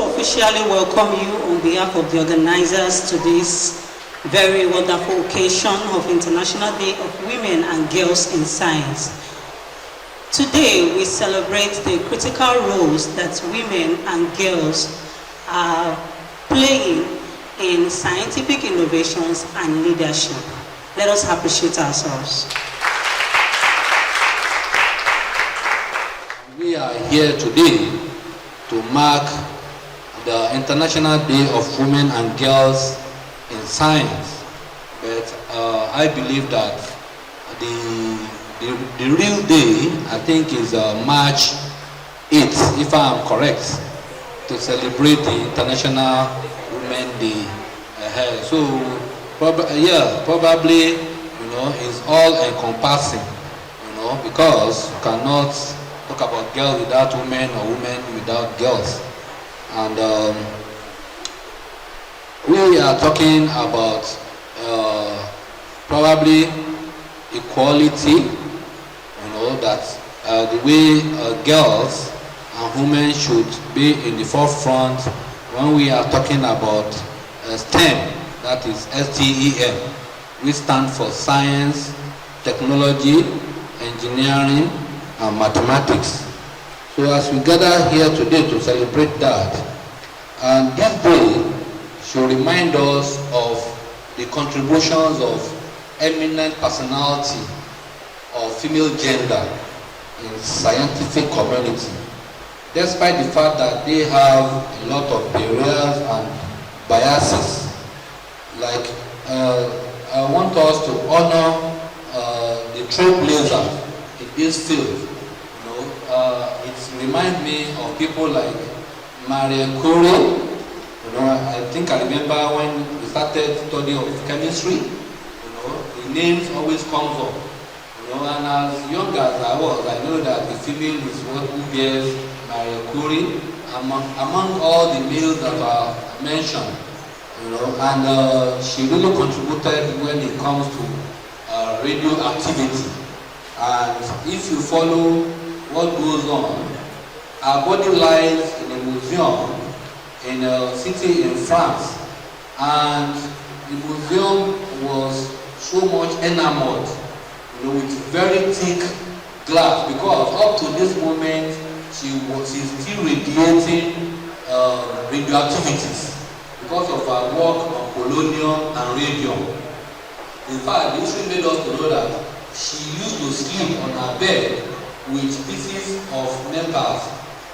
officially welcome you on behalf of the organizers to this very wonderful occasion of International Day of Women and Girls in Science. Today, we celebrate the critical roles that women and girls are playing in scientific innovations and leadership. Let us appreciate ourselves. We are here today to mark the International Day of Women and Girls in Science. But I believe that the real day, I think, is March 8th, if I am correct, to celebrate the International Women Day. So probably, it's all encompassing, because you cannot talk about girls without women or women without girls. And we are talking about probably equality, that the way girls and women should be in the forefront when we are talking about STEM, that is STEM, which stands for science, technology, engineering, and mathematics. So as we gather here today to celebrate that, and this day should remind us of the contributions of eminent personality of female gender in scientific community, despite the fact that they have a lot of barriers and biases. Like I want us to honor the trailblazers in this field. It reminds me of people like Marie Curie. I think I remember when we started study of chemistry, the names always comes up. And as young as I was, I know that the female is what who bears Marie Curie among all the males that are mentioned. And she really contributed when it comes to radioactivity. And if you follow what goes on, our body lies in a museum in a city in France, and the museum was so much enamored, with very thick glass, because up to this moment she's still radiating radioactivities because of her work on polonium and radium. In fact, the history made us to know that she used to sleep on her bed with pieces of metals,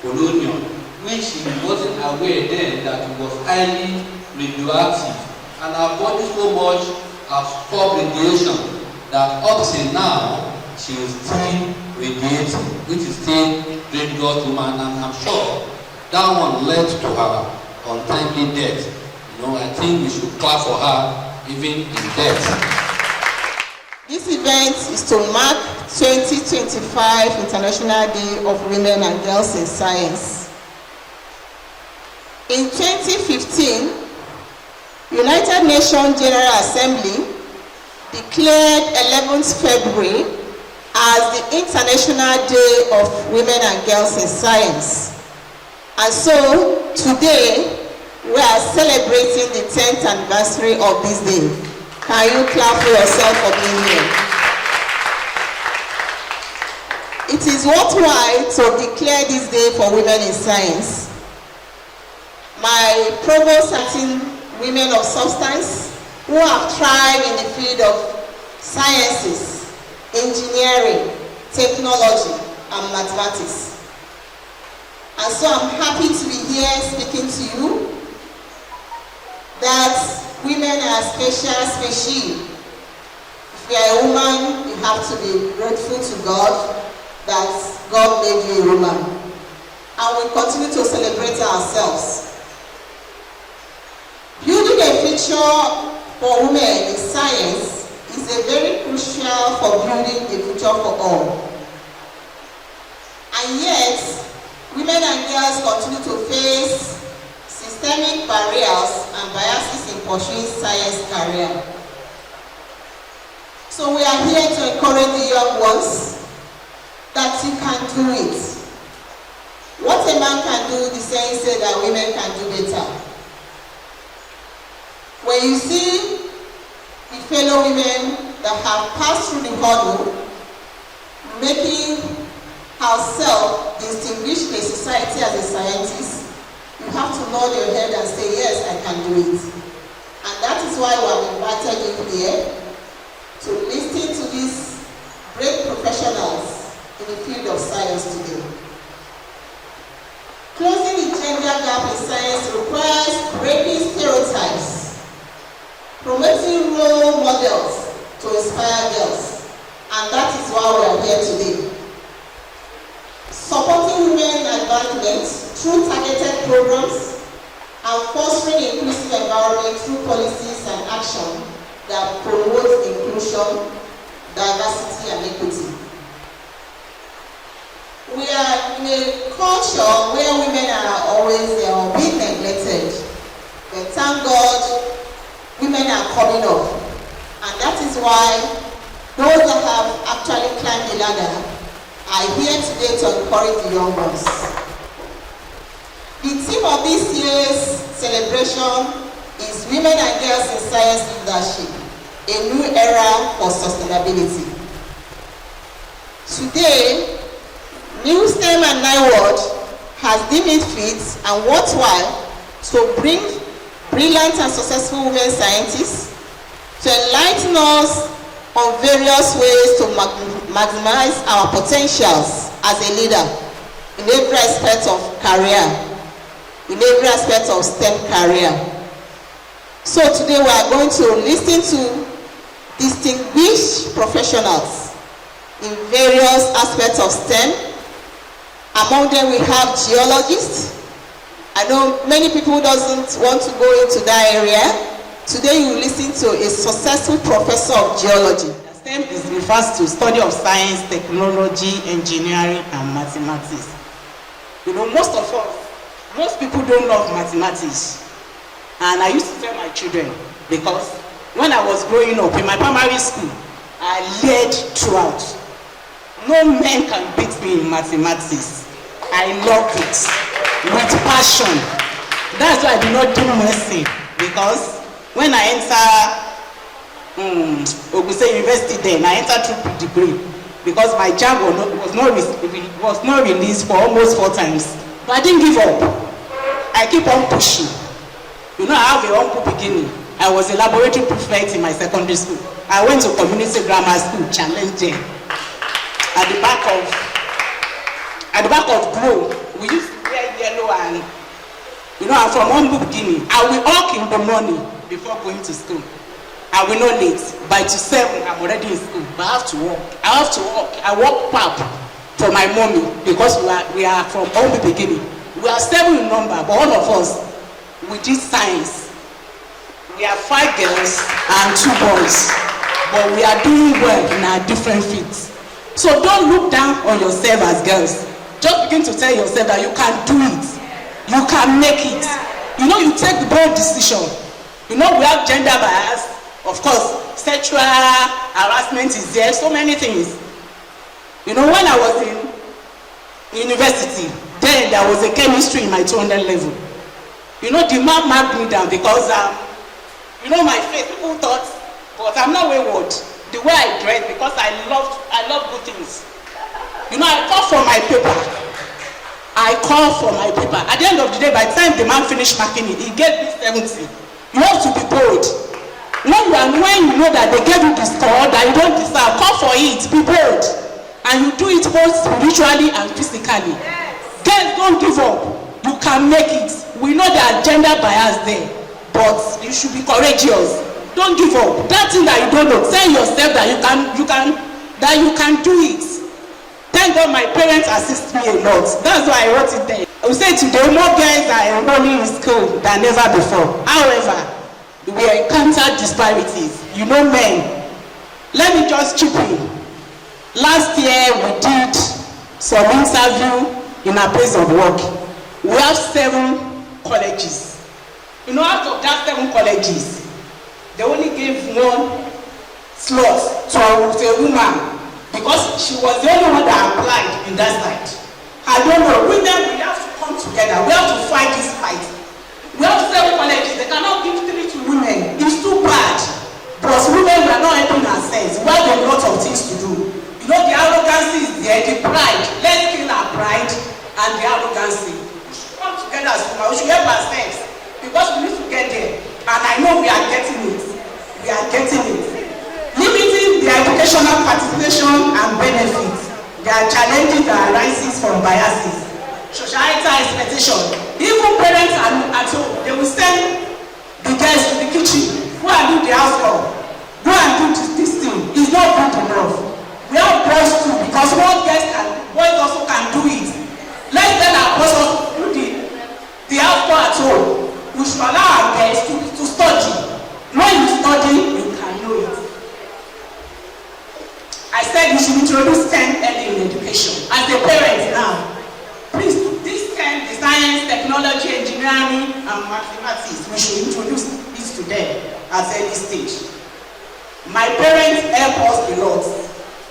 polonium, which she wasn't aware then that it was highly radioactive. And her body so much absorbed radiation that up till now she is still radiating, which is still dangerous woman, and I'm sure that one led to her untimely death. I think we should clap for her even in death. This event is to mark 2025 International Day of Women and Girls in Science. In 2015, United Nations General Assembly declared 11th February as the International Day of Women and Girls in Science. And so today we are celebrating the 10th anniversary of this day. Can you clap for yourself for being here? It is worthwhile to declare this day for women in science. My Provost and women of substance who have thrived in the field of sciences, engineering, technology, and mathematics. And so I'm happy to be here speaking to you that women are a special species. If you are a woman, you have to be grateful to God that God made you a woman. And we continue to celebrate ourselves. Building a future for women in science is a very crucial for building a future for all. And yet, women and girls continue to face systemic barriers and biases in pursuing science career. So we are here to encourage the young ones that you can do it. What a man can do, the saying said that women can do better. When you see the fellow women that have passed through the hurdle, making herself distinguished in a society as a scientist, you have to nod your head and say, yes, I can do it. And that is why we have invited you here to listen to these great professionals in the field of science today. Closing the gender gap in science requires breaking stereotypes, promoting role models to inspire girls, and that is why we are here today. Supporting women advancement through targeted programs and fostering inclusive environment through policies and action that promote inclusion, diversity, and equity. We are in a culture where women are always being neglected. But thank God, women are coming up. And that is why those that have actually climbed the ladder are here today to encourage the young ones. The theme of this year's celebration is Women and Girls in Science Leadership, a new era for sustainability. Today, New STEM and NIWOD has deemed it fit and worthwhile to bring brilliant and successful women scientists to enlighten us on various ways to maximize our potentials as a leader in every aspect of career, in every aspect of STEM career. So today we are going to listen to distinguished professionals in various aspects of STEM. Among them we have geologists. I know many people doesn't want to go into that area. Today you listen to a successful professor of geology. STEM refers to study of science, technology, engineering, and mathematics. You know, most people don't love mathematics. And I used to tell my children, because when I was growing up in my primary school, I led throughout. No man can beat me in mathematics. I loved it with passion. That's why I do not do nursing, because when I enter Oyo State University, then I entered through degree, because my JAMB was not released for almost 4 times. But I didn't give up. I keep on pushing. You know, I have a humble beginning. I was a laboratory prefect in my secondary school. I went to community grammar school, challenge them. At the back of Glow, we used to wear yellow, and you know, I'm from humble beginning. I will walk in the morning before going to school. I will not late. By 7, I'm already in school. But I have to walk. I walk pap for my mommy, because we are from humble beginning. We are 7 in number, but all of us, we did science. We are 5 girls and 2 boys, but we are doing well in our different fields. So don't look down on yourself as girls. Just begin to tell yourself that you can do it. You can make it. You know, you take the bold decision. You know, we have gender bias. Of course, sexual harassment is there. So many things. You know, when I was in university, then there was a chemistry in my 200 level. You know, the man marked me down because, you know, my face, people thought, but I'm not wayward. The way I dress, because I love good things. You know, I call for my paper. At the end of the day, by the time the man finished marking it, he gave me 70. You have to be bold. When you know that they gave you the score that you don't deserve, call for it, be bold. And you do it both spiritually and physically. Girls, don't give up. You can make it. We know there are gender bias there, but you should be courageous. Don't give up. That thing that you don't know, tell yourself that you can do it. Thank God my parents assist me a lot. That's why I wrote it there. I will say today more girls are enrolling in school than ever before. However, we encounter disparities. You know, men. Let me just chip in. Last year we did some interview in a place of work. We have 7 colleges. You know, out of that 7 colleges, they only gave 1 slot to a woman, because she was the only one that applied in that side. I don't know. Women, we have to come together. We have to fight this fight. We have to say colleges, they cannot give 3 to women. It's too bad. But women, we are not helping ourselves. We have a lot of things to do. You know, the arrogance is there, the pride. Let's kill our pride and the arrogance. We should come together as women. We should help ourselves. Because we need to get there. And I know we are getting it. We are getting it. Limiting the educational participation and benefits. There are challenges that arises from biases, societal expectation. Even parents at home, they will send the girls to the kitchen. Go and do the house work. Go and do this thing. It's not good enough. We have boys too, because what boys also can do it. Let's tell our boys also do the house work at home. We should allow our girls to study. When you study, you can know it. I said we should introduce STEM early in education. As a parent now, please, this STEM, the science, technology, engineering, and mathematics, we should introduce this to them at early stage. My parents help us a lot.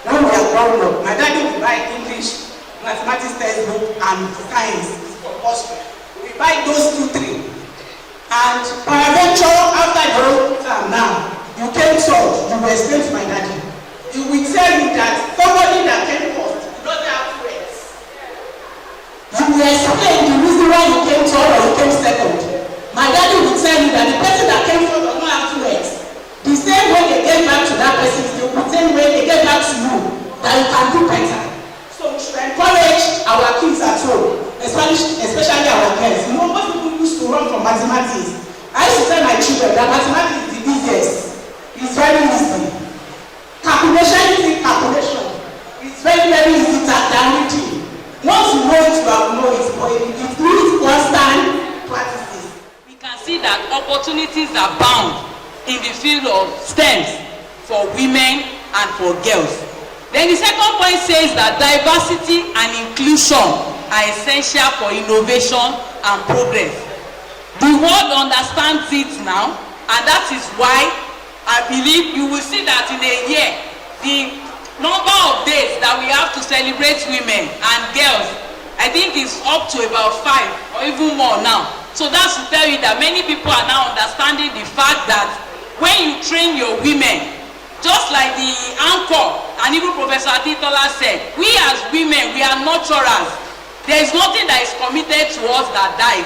When we are growing up, my daddy will buy English, mathematics textbook, and science compulsory. We buy those 2, 3. And peradventure, after the whole time now, you came short, you will explain to my daddy. He will tell you that somebody that came first doesn't have friends. You will explain the reason why you came third or you came second. My daddy will tell you that the person that came first does not have friends. The same way they get back to that person is the same way they get back to you, that you can do better. So we should encourage our kids at home, especially our girls. You know, most people used to run from mathematics. I used to tell my children that mathematics is the easiest. It's very easy. Calculation. It's very, very easy than reading. Once you know it, you have know it, but it needs constant practices. We can see that opportunities are bound in the field of STEM for women and for girls. Then the second point says that diversity and inclusion are essential for innovation and progress. The world understands it now, and that is why I believe you will see that in a year, the number of days that we have to celebrate women and girls, I think is up to about 5 or even more now. So that's to tell you that many people are now understanding the fact that when you train your women, just like the anchor and even Professor Atitola said, we as women, we are nurturers. There is nothing that is committed to us that dies.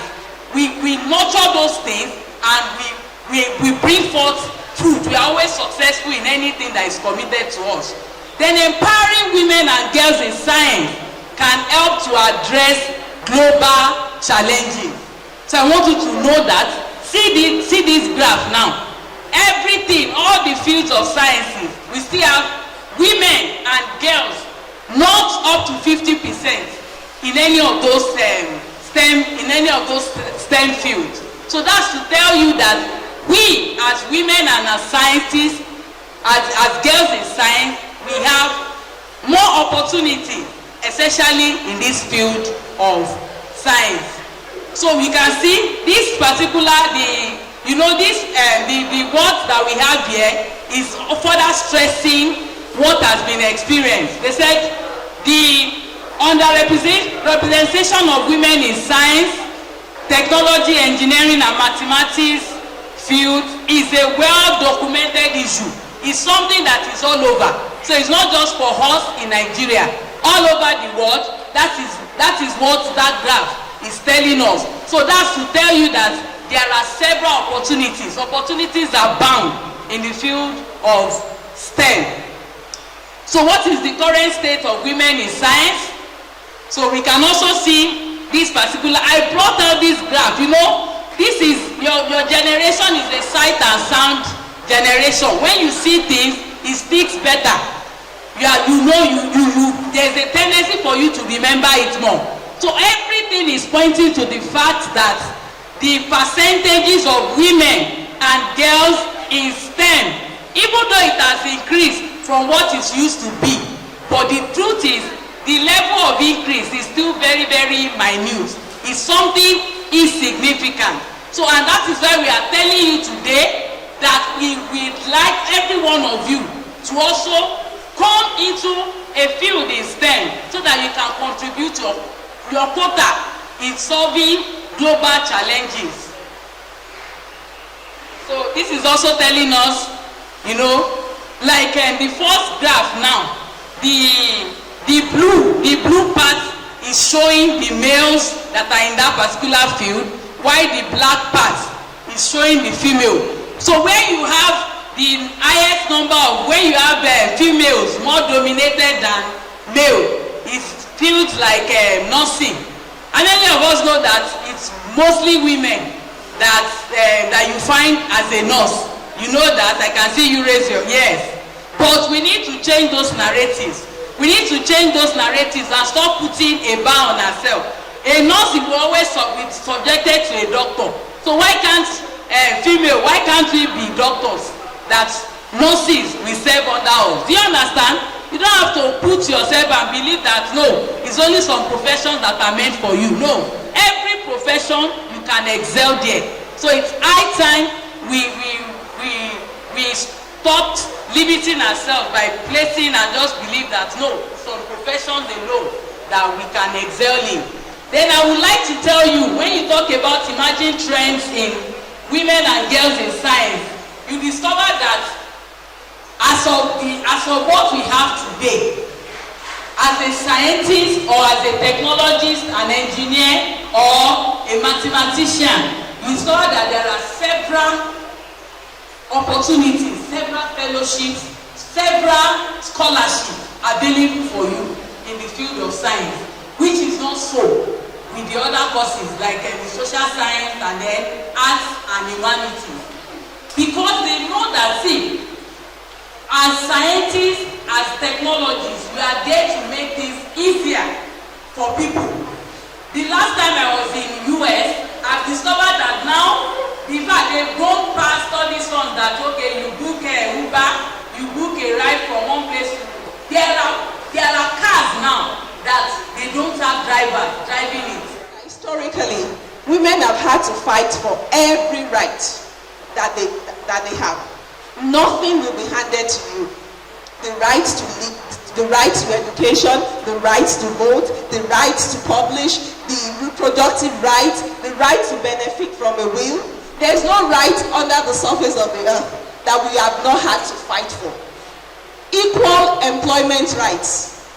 We nurture those things and we bring forth fruit. We are always successful in anything that is committed to us. Then empowering women and girls in science can help to address global challenges. So I want you to know that. See this graph now. Everything, all the fields of sciences, we still have women and girls not up to 50% in any of those STEM fields. So that's to tell you that we as women and as scientists, as girls in science, we have more opportunity, especially in this field of science. So we can see this particular, the words that we have here is further stressing what has been experienced. They said the underrepresentation of women in science, technology, engineering, and mathematics field is a well-documented issue. It's something that is all over. So it's not just for us in Nigeria. All over the world, that is what that graph is telling us. So that's to tell you that there are several opportunities. Opportunities are bound in the field of STEM. So what is the current state of women in science? So we can also see this particular, I brought out this graph. You know, this is your generation is a sight and sound generation. When you see things, it speaks better. There's a tendency for you to remember it more. So everything is pointing to the fact that the percentages of women and girls in STEM, even though it has increased from what it used to be, but the truth is the level of increase is still very, very minute. It's something insignificant. So, and that is why we are telling you today that we would like every one of you to also come into a field in STEM so that you can contribute your quota in solving global challenges. So this is also telling us, like the first graph now, the blue part is showing the males that are in that particular field, while the black part is showing the female. So where you have the highest number of, where you have females more dominated than male, it feels like nursing. And many of us know that it's mostly women that you find as a nurse. You know that. I can see you raise your yes. But we need to change those narratives. We need to change those narratives and stop putting a bar on ourselves. A nurse will always be subjected to a doctor. So why can't why can't we be doctors that nurses will serve under us? Do you understand? You don't have to put yourself and believe that no, it's only some professions that are meant for you. No, every profession you can excel there. So it's high time we stopped limiting ourselves by placing and just believe that no, some professions alone that we can excel in. Then I would like to tell you, when you talk about emerging trends in women and girls in science, you discover that as of what we have today, as a scientist or as a technologist, an engineer or a mathematician, you discover that there are several opportunities, several fellowships, several scholarships available for you in the field of science, which is not so with the other courses like the social science and then arts and humanities. Because they know that, see, as scientists, as technologists, we are there to make things easier for people. The last time I was in US, I've discovered that now, in fact, they've gone past all these ones that, okay, you book a Uber, you book a ride from one place to there are cars now that they don't have drivers driving it. Historically, women have had to fight for every right that they have. Nothing will be handed to you. The right to live, the right to education, the right to vote, the right to publish, the reproductive right, the right to benefit from a will. There's no right under the surface of the earth that we have not had to fight for. Equal employment rights.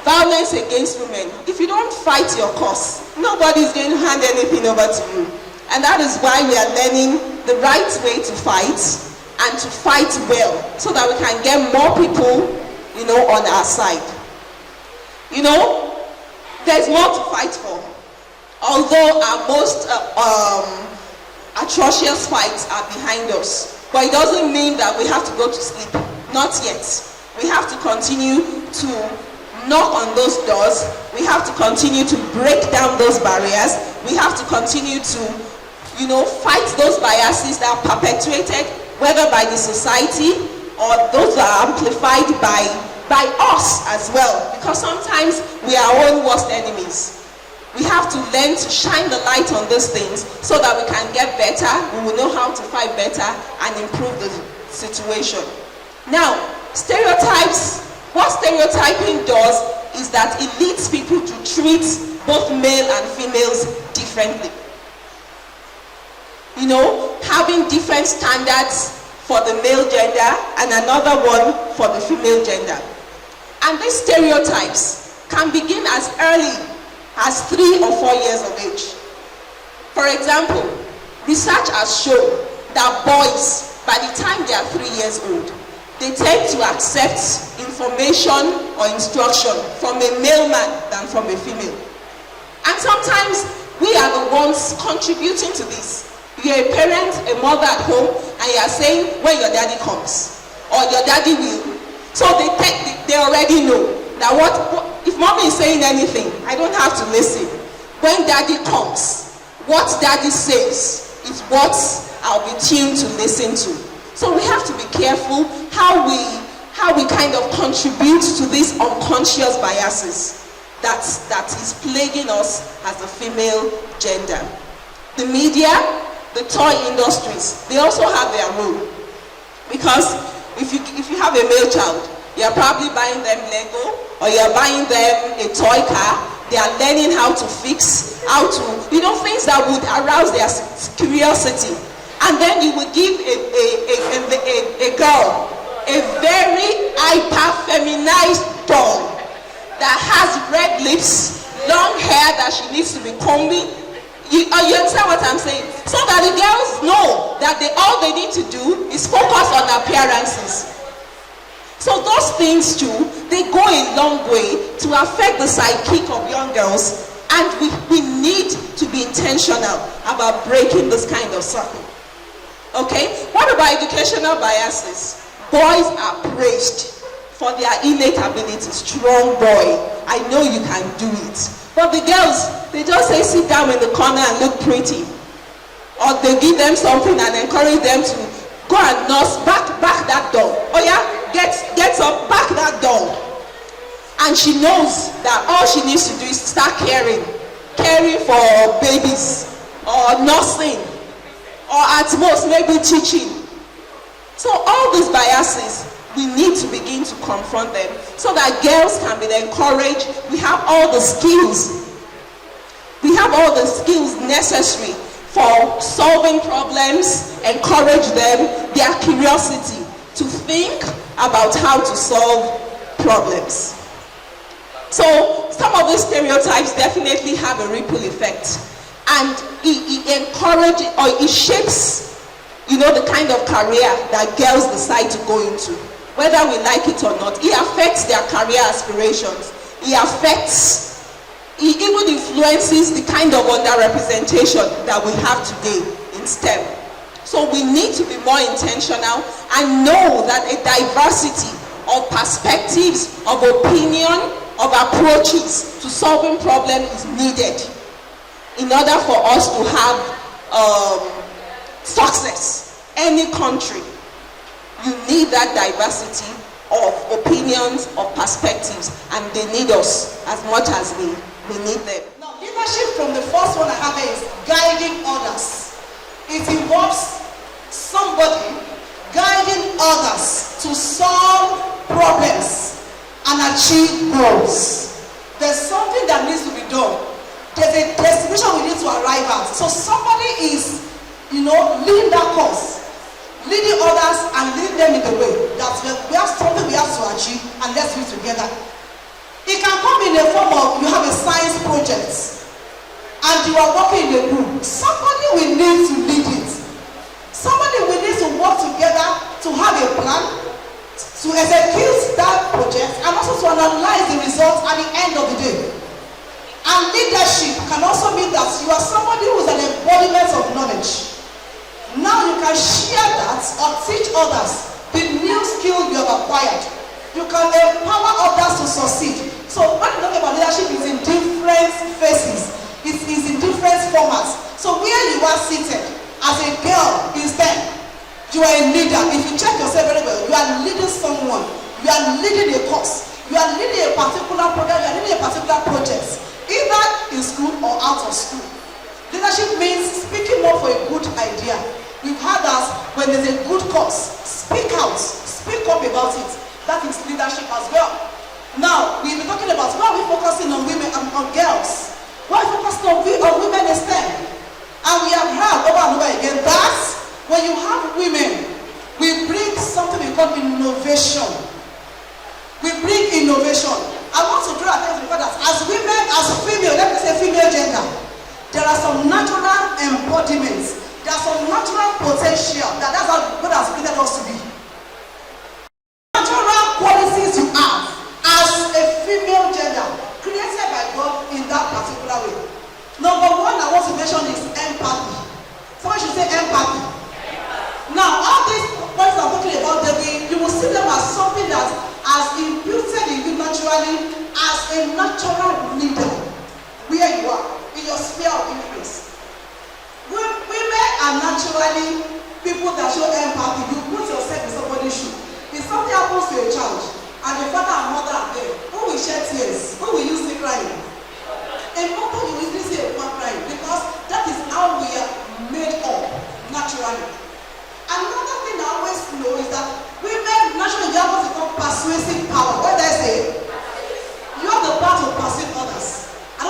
Violence against women. If you don't fight your cause, nobody's going to hand anything over to you. And that is why we are learning the right way to fight, and to fight well, so that we can get more people, on our side. There's more to fight for. Although our most atrocious fights are behind us, but it doesn't mean that we have to go to sleep. Not yet. We have to continue to knock on those doors. We have to continue to break down those barriers. We have to continue to, fight those biases that are perpetuated, whether by the society or those that are amplified by us as well, because sometimes we are our own worst enemies. We have to learn to shine the light on these things so that we can get better, we will know how to fight better and improve the situation. Now, stereotypes, what stereotyping does is that it leads people to treat both male and females differently. Having different standards for the male gender and another one for the female gender. And these stereotypes can begin as early as 3 or 4 years of age. For example, research has shown that boys, by the time they are 3 years old, they tend to accept information or instruction from a male man than from a female. And sometimes we are the ones contributing to this. You're a parent, a mother at home, and you are saying when your daddy comes or your daddy will. So they already know that what if mommy is saying anything, I don't have to listen. When daddy comes, what daddy says is what I'll be tuned to listen to. So we have to be careful how we kind of contribute to these unconscious biases that is plaguing us as a female gender. The media, the toy industries, they also have their role. Because if you have a male child, you're probably buying them Lego, or you're buying them a toy car, They are learning how to fix, how to, things that would arouse their curiosity. And then you will give a girl a very hyper-feminized doll that has red lips, long hair that she needs to be combing. You understand what I'm saying? So that the girls know that all they need to do is focus on appearances. So those things too, they go a long way to affect the psyche of young girls, and we need to be intentional about breaking this kind of cycle. Okay? What about educational biases? Boys are praised for their innate ability. Strong boy, I know you can do it. But the girls, they just say sit down in the corner and look pretty. Or they give them something and encourage them to go and nurse, back that doll. Oh yeah, get up, back that doll. And she knows that all she needs to do is start caring for babies, or nursing, or at most maybe teaching. So all these biases, we need to begin to confront them so that girls can be encouraged. We have all the skills. We have all the skills necessary for solving problems, encourage them, their curiosity to think about how to solve problems. So some of these stereotypes definitely have a ripple effect, and it encourages, or it shapes, the kind of career that girls decide to go into. Whether we like it or not, it affects their career aspirations. It even influences the kind of underrepresentation that we have today in STEM. So we need to be more intentional and know that a diversity of perspectives, of opinion, of approaches to solving problems is needed in order for us to have success. Any country, you need that diversity of opinions, of perspectives, and they need us as much as we need them. Now, leadership from the first one I have is guiding others. It involves somebody guiding others to solve problems and achieve goals. There's something that needs to be done. There's a destination we need to arrive at. So somebody is, leading that course, leading others and leading them in the way that we have something we have to achieve, and let's do it together. It can come in the form of, you have a science project and you are working in a group. Somebody will need to lead it. Somebody will need to work together to have a plan, to execute that project, and also to analyze the results at the end of the day. And leadership can also mean that you are somebody who is an embodiment of knowledge. Now you can share that or teach others the new skill you have acquired. You can empower others to succeed. So when you talk about leadership, it's in different phases. It is in different formats. So where you are seated as a girl in STEM, you are a leader. If you check yourself very well, you are leading someone. You are leading a course. You are leading a particular program. You are leading a particular project, either in school or out of school. Leadership means speaking up for a good idea. We've heard that when there's a good cause, speak out, speak up about it. That is leadership as well. Now, we've been talking about why we're focusing on women and on girls. Why we're focusing on women in STEM. And we have heard over and over again that when you have women, we bring something we call innovation. We bring innovation. I want to draw attention to the fact that as women, as female, let me say female gender, there are some natural embodiments. There are some natural potential that's how God has created us to be. Natural qualities you have as a female gender created by God in that particular way. Number one I want to mention is empathy. Someone should say empathy. Now all these points I'm talking about, you will see them as something that has imputed in you naturally as a natural leader where you are in your sphere of influence. Women are naturally people that show empathy. You put yourself in somebody's shoe. If something happens to a child and the father and mother are there, who will shed tears? Who will you see crying? A mother, you will usually see a woman crying because that is how we are made up naturally. Another thing I always know is that women naturally have what we call persuasive power. What did I say? You have the power to persuade others. And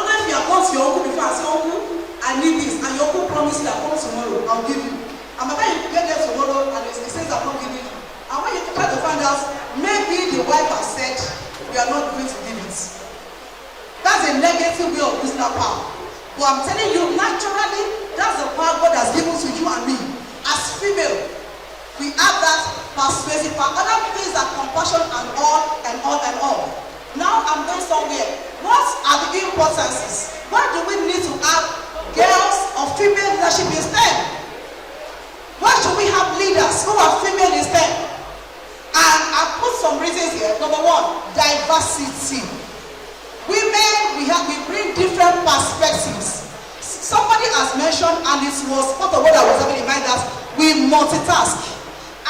go to your uncle before and say, uncle, I need this, and your uncle promises that come tomorrow, I'll give you. And by the time you get there tomorrow and he says I'm not giving you, and when you try to find out, maybe the wife has said we are not going to give it. That's a negative way of using that power. But I'm telling you, naturally, that's the power God has given to you and me. As female, we have that persuasive power. Other things are compassion and all and all and all. Now I'm going somewhere. What are the importances? Why do we need to have girls or female leadership in STEM? Why should we have leaders who are female in STEM? And I've put some reasons here. Number one, diversity. Women, we bring different perspectives. Somebody has mentioned, and it was part of what I was having in mind, that we multitask.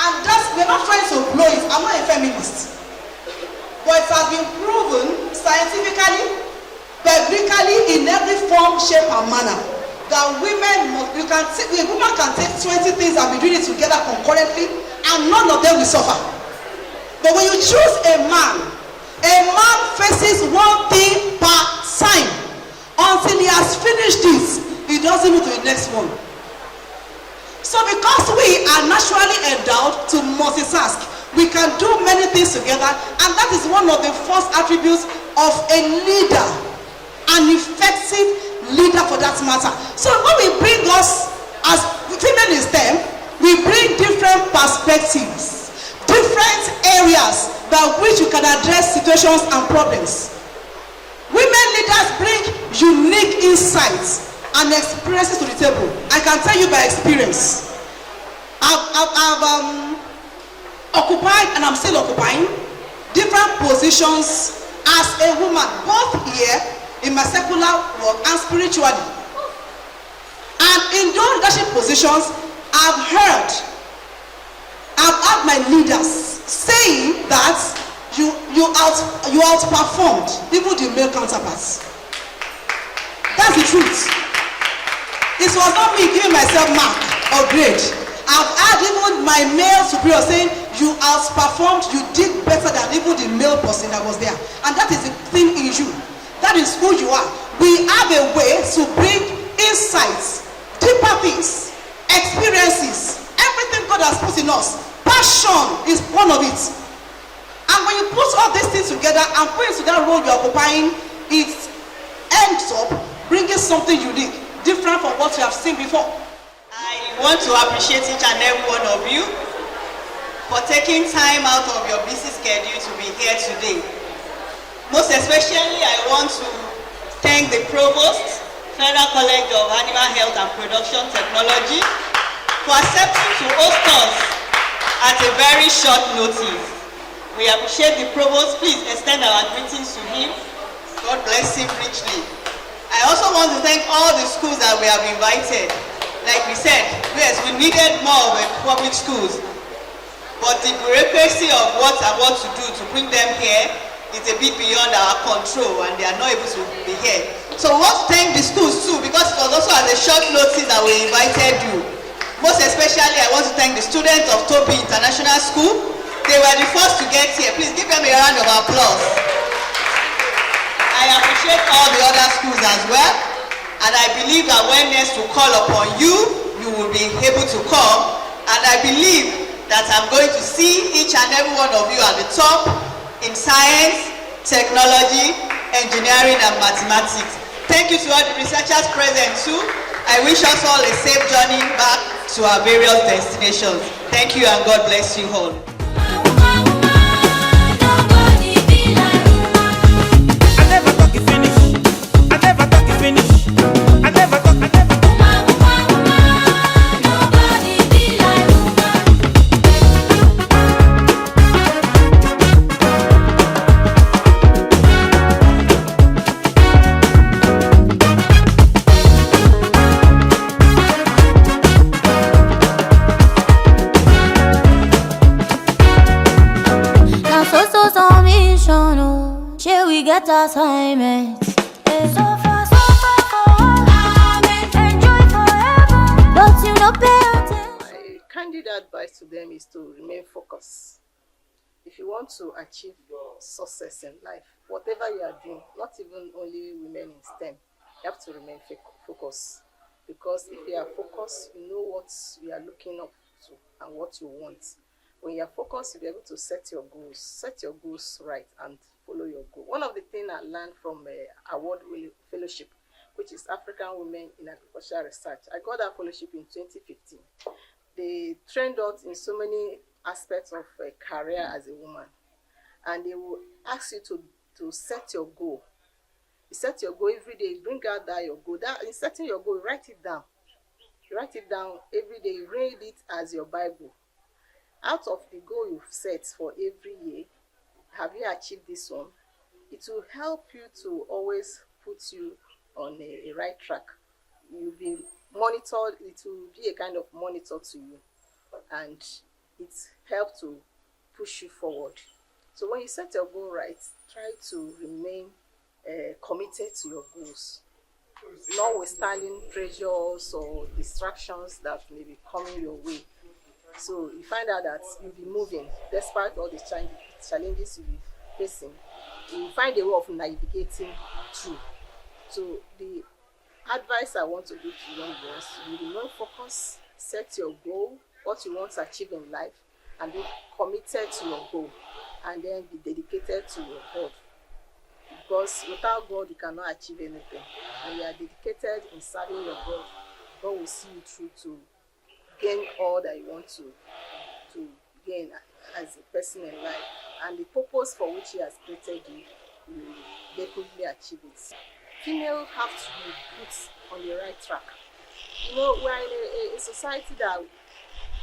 And that's, we're not trying to blow it. I'm not a feminist. But it has been proven scientifically, biblically, in every form, shape, and manner, that a woman can take 20 things and be doing it together concurrently, and none of them will suffer. But when you choose a man faces one thing per time. Until he has finished this, he doesn't move to the next one. So because we are naturally endowed to multitask, we can do many things together, and that is one of the first attributes of a leader, an effective leader for that matter. So when we bring us as female in STEM, we bring different perspectives, different areas by which you can address situations and problems. Women leaders bring unique insights and experiences to the table. I can tell you by experience. I've occupied, and I'm still occupying, different positions as a woman, both here in my secular work and spiritually. And in those leadership positions, I've had my leaders saying that you outperformed even the male counterparts. That's the truth. It was not me giving myself mark or grade. I've had even my male superior saying you outperformed, you did better than even the male person that was there. And that is the thing in you. That is who you are. We have a way to bring insights, deeper things, experiences, everything God has put in us. Passion is one of it. And when you put all these things together and put into that role you're occupying, it ends up bringing something unique, different from what you have seen before. I want to appreciate each and every one of you for taking time out of your busy schedule to be here today. Most especially, I want to thank the Provost, Federal College of Animal Health and Production Technology, for accepting to host us at a very short notice. We appreciate the Provost. Please extend our greetings to him. God bless him richly. I also want to thank all the schools that we have invited. Like we said, yes, we needed more of a public schools, but the bureaucracy of what I want to do to bring them here is a bit beyond our control, and they are not able to be here. So we want to thank the schools too, because it was also at a short notice that we invited you. Most especially, I want to thank the students of Toby International School. They were the first to get here. Please give them a round of applause. I appreciate all the other schools as well. And I believe that when next to call upon you, you will be able to come. And I believe that I'm going to see each and every one of you at the top in science, technology, engineering, and mathematics. Thank you to all the researchers present too. I wish us all a safe journey back to our various destinations. Thank you, and God bless you all. Get assignments. So far for enjoy forever. But you know, pay attention. My candid advice to them is to remain focused. If you want to achieve success in life, whatever you are doing, not even only women in STEM, You have to remain focused, because if you are focused, you know what you are looking up to and what you want. When you are focused, you'll be able to set your goals right and follow your goal. One of the things I learned from award fellowship, which is African Women in Agricultural Research. I got that fellowship in 2015. They trained us in so many aspects of a career as a woman, and they will ask you to set your goal. You set your goal every day. Bring out that your goal. That in setting your goal, write it down. You write it down every day. Read it as your Bible. Out of the goal you've set for every year, have you achieved this one? It will help you to always put you on a right track. You'll be monitored. It will be a kind of monitor to you, and it helps to push you forward. So when you set your goal right, try to remain committed to your goals, notwithstanding pressures or distractions that may be coming your way. So you find out that you'll be moving despite all the challenges you'll be facing. You find a way of navigating through. So the advice I want to give to young girls: you remain focused, set your goal, what you want to achieve in life, and be committed to your goal, and then be dedicated to your God. Because without God, you cannot achieve anything. When you are dedicated in serving your God, God will see you through to gain all that you want to gain as a person in life. And the purpose for which He has created you, you will definitely achieve it. Females have to be put on the right track. You know, we're in a society that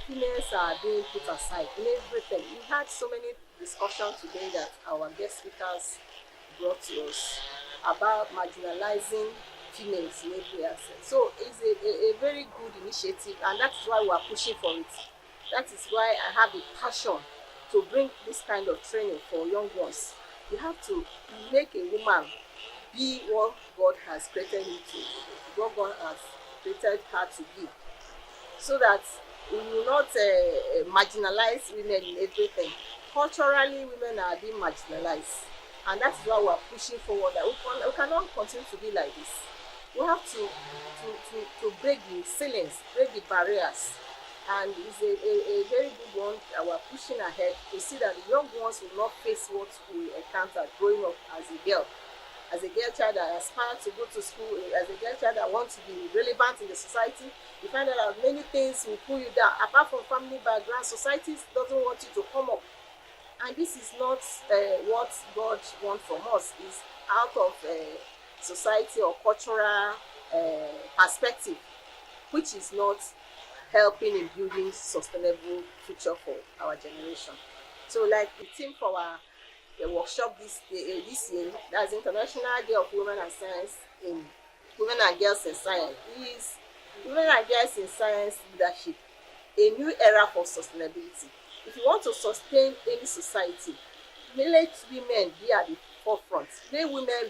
females are being put aside in everything. We had so many discussions today that our guest speakers brought to us about marginalizing females in every aspect. So it's a very good initiative, and that's why we are pushing for it. That is why I have a passion to bring this kind of training for young ones. You have to make a woman be what God has created her to, what God has created her to be, so that we will not marginalize women in everything. Culturally, women are being marginalized, and that's why we are pushing forward. That we cannot continue to be like this. We have to break the ceilings, break the barriers, and it's a very good one that we are pushing ahead to see that the young ones will not face what we encountered growing up as a girl child that aspires to go to school, as a girl child that wants to be relevant in the society. You find out that many things will pull you down. Apart from family background, society doesn't want you to come up. And this is not what God wants from us. It's out of society or cultural perspective, which is not helping in building sustainable future for our generation. So like the theme for our workshop this year, that's International Day of Women and Science in Women and Girls in Science, is Women and Girls in Science Leadership, a new era for sustainability. If you want to sustain any society, let women be at the forefront. Let women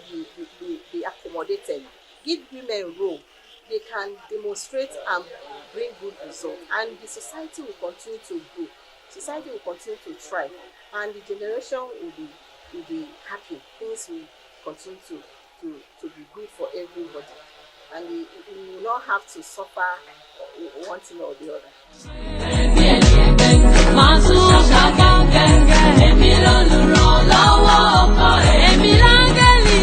be accommodated. Give women role. They can demonstrate and bring good results, and the society will continue to grow. Society will continue to thrive, and the generation will be happy. Things will continue to be good for everybody, and we will not have to suffer one thing or the other.